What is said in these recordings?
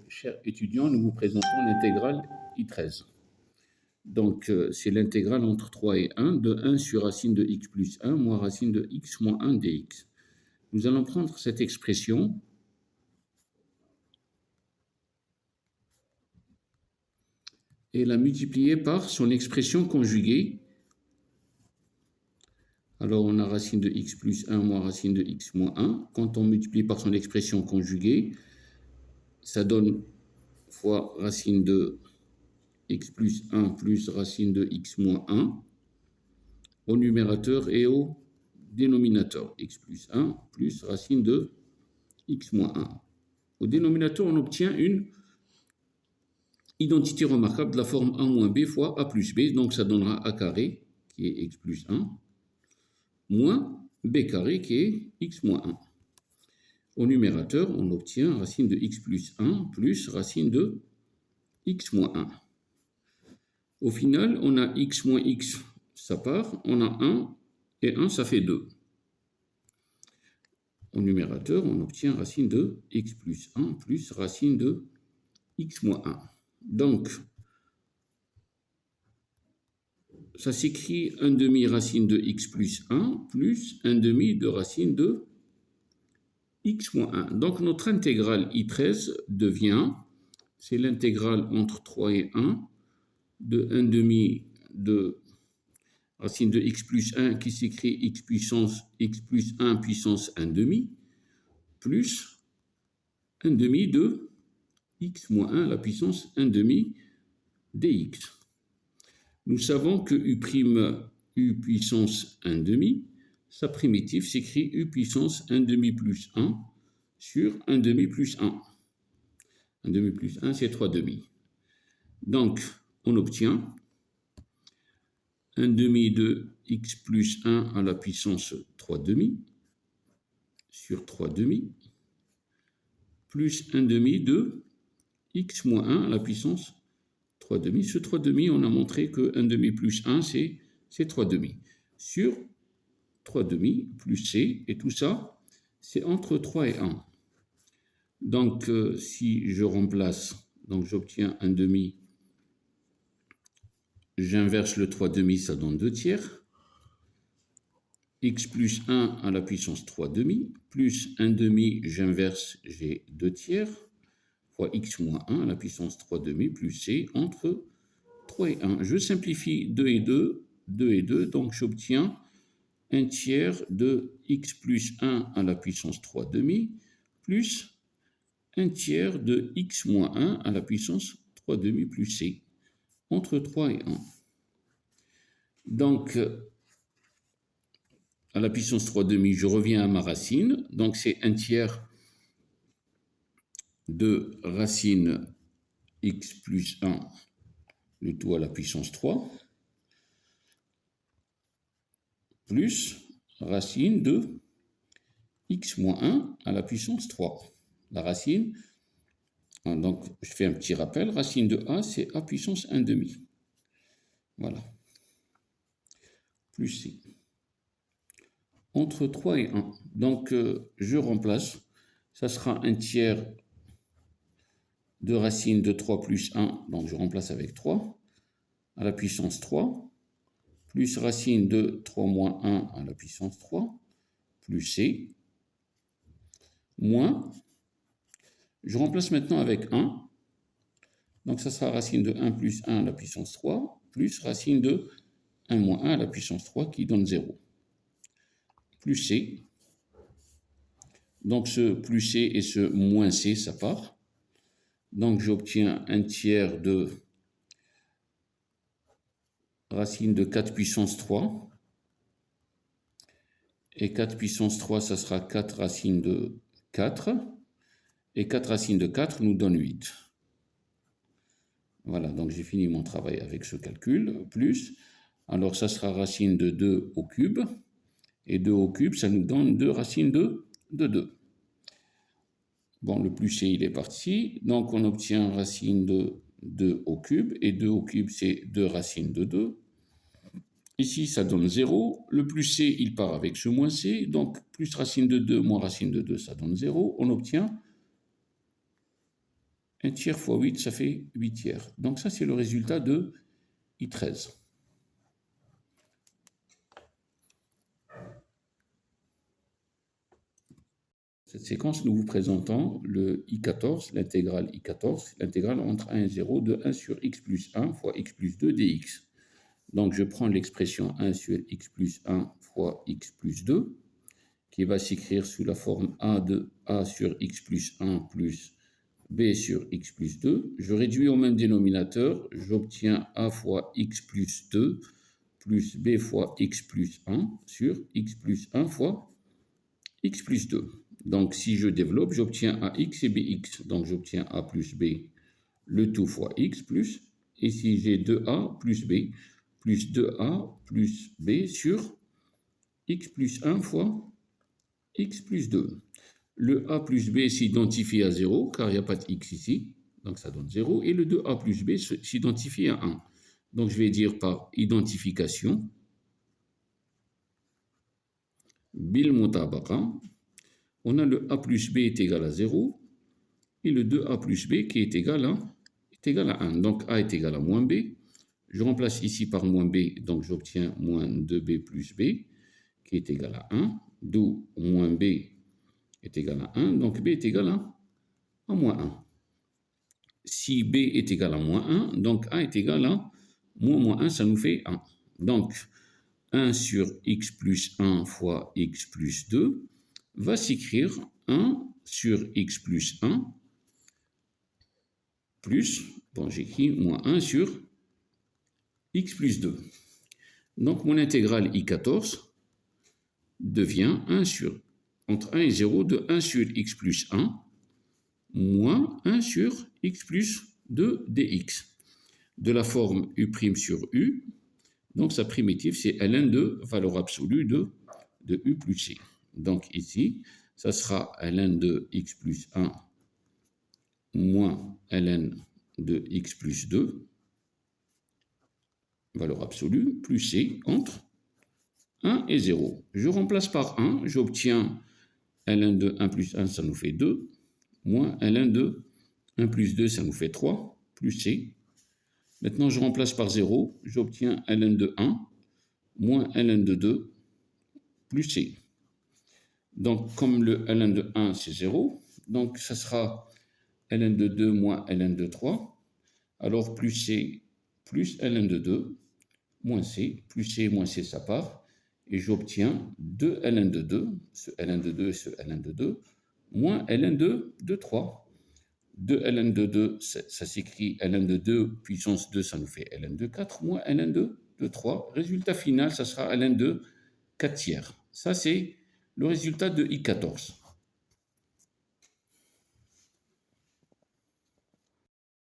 Chers étudiants, nous vous présentons l'intégrale I13. Donc, c'est l'intégrale entre 3 et 1 de 1 sur racine de x plus 1 moins racine de x moins 1 dx. Nous allons prendre cette expression et la multiplier par son expression conjuguée. Alors, on a racine de x plus 1 moins racine de x moins 1. Quand on multiplie par son expression conjuguée, ça donne fois racine de x plus 1 plus racine de x moins 1 au numérateur et au dénominateur. X plus 1 plus racine de x moins 1. Au dénominateur, on obtient une identité remarquable de la forme a moins b fois a plus b. Donc, ça donnera a carré, qui est x plus 1, moins b carré, qui est x moins 1. Au numérateur, on obtient racine de x plus 1 plus racine de x moins 1. Au final, on a x moins x, ça part, on a 1, et 1, ça fait 2. Au numérateur, on obtient racine de x plus 1 plus racine de x moins 1. Donc, ça s'écrit 1 demi racine de x plus 1 plus 1 demi de racine de x moins 1. Donc, notre intégrale I13 devient, c'est l'intégrale entre 3 et 1 de 1 demi de racine de x plus 1 qui s'écrit x plus 1 puissance 1 demi plus 1 demi de x moins 1 à la puissance 1 demi dx. Nous savons que u' puissance 1 demi, sa primitive s'écrit u puissance 1 demi plus 1 sur 1 demi plus 1. 1 demi plus 1, c'est 3 demi. Donc, on obtient 1 demi de x plus 1 à la puissance 3 demi sur 3 demi plus 1 demi de x moins 1 à la puissance 3 demi. Ce 3 demi, on a montré que 1 demi plus 1, c'est 3 demi. Sur 3 demi plus c, et tout ça, c'est entre 3 et 1. Donc, si je remplace, donc j'obtiens 1 demi, j'inverse le 3 demi, ça donne 2 tiers. X plus 1 à la puissance 3 demi, plus 1 demi, j'inverse, j'ai 2 tiers, fois x moins 1 à la puissance 3 demi, plus c entre 3 et 1. Je simplifie 2 et 2, 2 et 2, donc j'obtiens 1 tiers de x plus 1 à la puissance 3 demi, plus 1 tiers de x moins 1 à la puissance 3 demi plus c, entre 3 et 1. Donc, à la puissance 3 demi, je reviens à ma racine. Donc, c'est 1 tiers de racine x plus 1, le tout à la puissance 3, plus racine de x moins 1 à la puissance 3. La racine, donc je fais un petit rappel, racine de a, c'est a puissance 1 demi. Voilà. Plus c. Entre 3 et 1. Donc, je remplace. Ça sera 1 tiers de racine de 3 plus 1. Donc, je remplace avec 3 à la puissance 3. Plus racine de 3 moins 1 à la puissance 3. Plus c. Moins. Je remplace maintenant avec 1. Donc, ça sera racine de 1 plus 1 à la puissance 3. Plus racine de 1 moins 1 à la puissance 3 qui donne 0. Plus c. Donc, ce plus c et ce moins c, ça part. Donc, j'obtiens 1 tiers de racine de 4 puissance 3. Et 4 puissance 3, ça sera 4 racine de 4. Et 4 racines de 4 nous donne 8. Voilà, donc j'ai fini mon travail avec ce calcul. Plus, alors ça sera racine de 2 au cube. Et 2 au cube, ça nous donne 2 racines de 2. Bon, le plus c, il est parti. Donc, on obtient racine de 2 au cube. Et 2 au cube, c'est 2 racines de 2. Ici, ça donne 0. Le plus c, il part avec ce moins c. Donc, plus racine de 2 moins racine de 2, ça donne 0. On obtient 1 tiers fois 8, ça fait 8 tiers. Donc ça, c'est le résultat de I13. Cette séquence, nous vous présentons le I14, l'intégrale I14, l'intégrale entre 1 et 0 de 1 sur x plus 1 fois x plus 2 dx. Donc, je prends l'expression 1 sur x plus 1 fois x plus 2, qui va s'écrire sous la forme a de a sur x plus 1 plus b sur x plus 2. Je réduis au même dénominateur, j'obtiens a fois x plus 2 plus b fois x plus 1 sur x plus 1 fois x plus 2. Donc, si je développe, j'obtiens ax et bx. Donc, j'obtiens a plus b, le tout fois x plus, ici j'ai 2a plus b, plus 2a plus b sur x plus 1 fois x plus 2. Le a plus b s'identifie à 0, car il n'y a pas de x ici, donc ça donne 0. Et le 2a plus b s'identifie à 1. Donc, je vais dire par identification, bil mutabaqa, on a le a plus b est égal à 0 et le 2a plus b qui est égal à 1. Donc a est égal à moins b. Je remplace ici par moins b, donc j'obtiens moins 2b plus b qui est égal à 1, d'où moins b est égal à 1, donc b est égal à moins 1. Si b est égal à moins 1, donc a est égal à moins 1, ça nous fait 1. Donc 1 sur x plus 1 fois x plus 2 va s'écrire 1 sur x plus 1 plus, bon j'écris moins 1 sur x plus 2. Donc mon intégrale I14 devient 1 sur, entre 1 et 0, de 1 sur x plus 1 moins 1 sur x plus 2 dx. De la forme u' sur u, donc sa primitive c'est ln de valeur absolue de u plus c. Donc ici, ça sera ln de x plus 1 moins ln de x plus 2, valeur absolue, plus c entre 1 et 0. Je remplace par 1, j'obtiens ln de 1 plus 1, ça nous fait 2, moins ln de 1 plus 2, ça nous fait 3, plus c. Maintenant, je remplace par 0, j'obtiens ln de 1, moins ln de 2, plus c. Donc, comme le ln de 1, c'est 0, donc ça sera ln de 2 moins ln de 3. Alors, plus c plus ln de 2, moins c, plus c moins c, ça part. Et j'obtiens 2 ln de 2, ce ln de 2 et ce ln de 2, moins ln de 3. 2 ln de 2, ça s'écrit ln de 2 puissance 2, ça nous fait ln de 4, moins ln de 3. Résultat final, ça sera ln de 4 tiers. Ça, c'est le résultat de I14.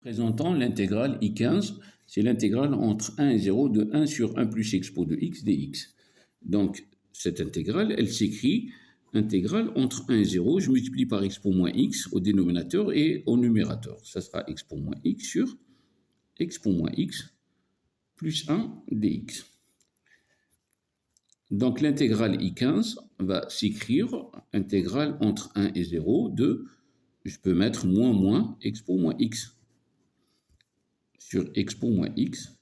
Présentant l'intégrale I15, c'est l'intégrale entre 1 et 0 de 1 sur 1 plus expo de x dx. Donc, cette intégrale, elle s'écrit intégrale entre 1 et 0, je multiplie par expo moins x au dénominateur et au numérateur. Ça sera expo moins x sur expo moins x plus 1 dx. Donc l'intégrale I15 va s'écrire intégrale entre 1 et 0 de, je peux mettre moins expo moins x sur expo moins x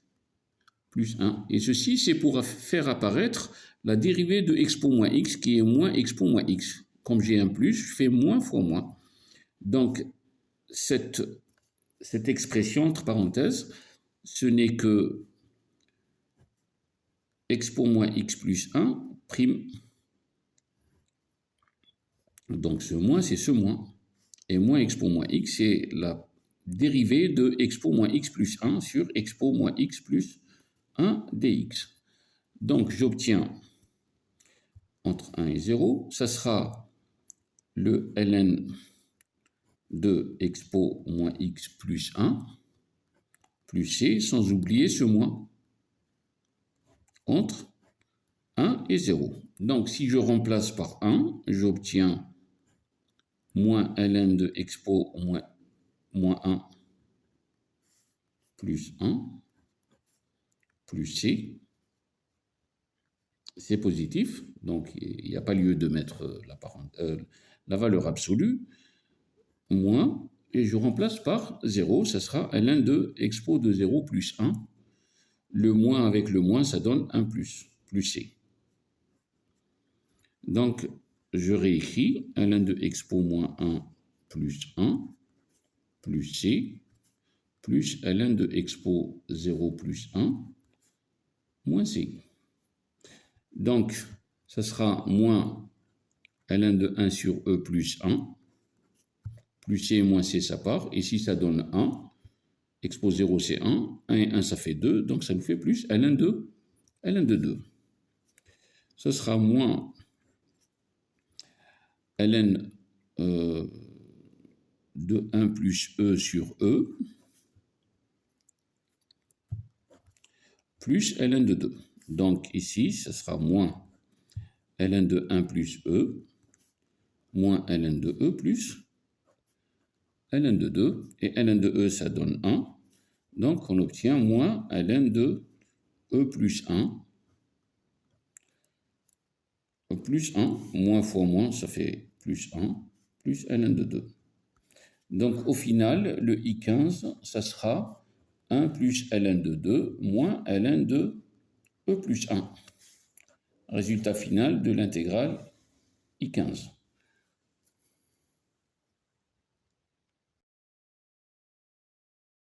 plus 1. Et ceci, c'est pour faire apparaître la dérivée de expo moins x qui est moins expo moins x. Comme j'ai un plus, je fais moins fois moins. Donc, cette expression, entre parenthèses, ce n'est que expo moins x plus 1 prime. Donc, ce moins, c'est ce moins. Et moins expo moins x, c'est la dérivée de expo moins x plus 1 sur expo moins x plus 1 dx. Donc, j'obtiens entre 1 et 0, ça sera le ln de expo moins x plus 1 plus c, sans oublier ce moins, entre 1 et 0. Donc, si je remplace par 1, j'obtiens moins ln de expo moins 1 plus 1 plus c. C'est positif, donc il n'y a pas lieu de mettre la valeur absolue, moins et je remplace par 0, ça sera ln de expo de 0 plus 1. Le moins avec le moins, ça donne 1 plus c. Donc, je réécris ln de expo moins 1 plus 1 plus c plus ln de expo 0 plus 1 moins c. Donc, ça sera moins ln de 1 sur e plus 1, plus c moins c, ça part. Ici, ça donne 1. Expo 0, c'est 1. 1 et 1, ça fait 2. Donc, ça nous fait plus ln de 2. Ce sera moins ln de 1 plus e sur e, plus ln de 2. Donc, ici, ce sera moins ln de 1 plus e, moins ln de e plus ln de 2. Et ln de e, ça donne 1. Donc, on obtient moins ln de e plus 1. Plus 1, moins fois moins, ça fait plus 1, plus ln de 2. Donc, au final, le I15, ça sera 1 plus ln de 2 moins ln de e plus 1. Résultat final de l'intégrale I15.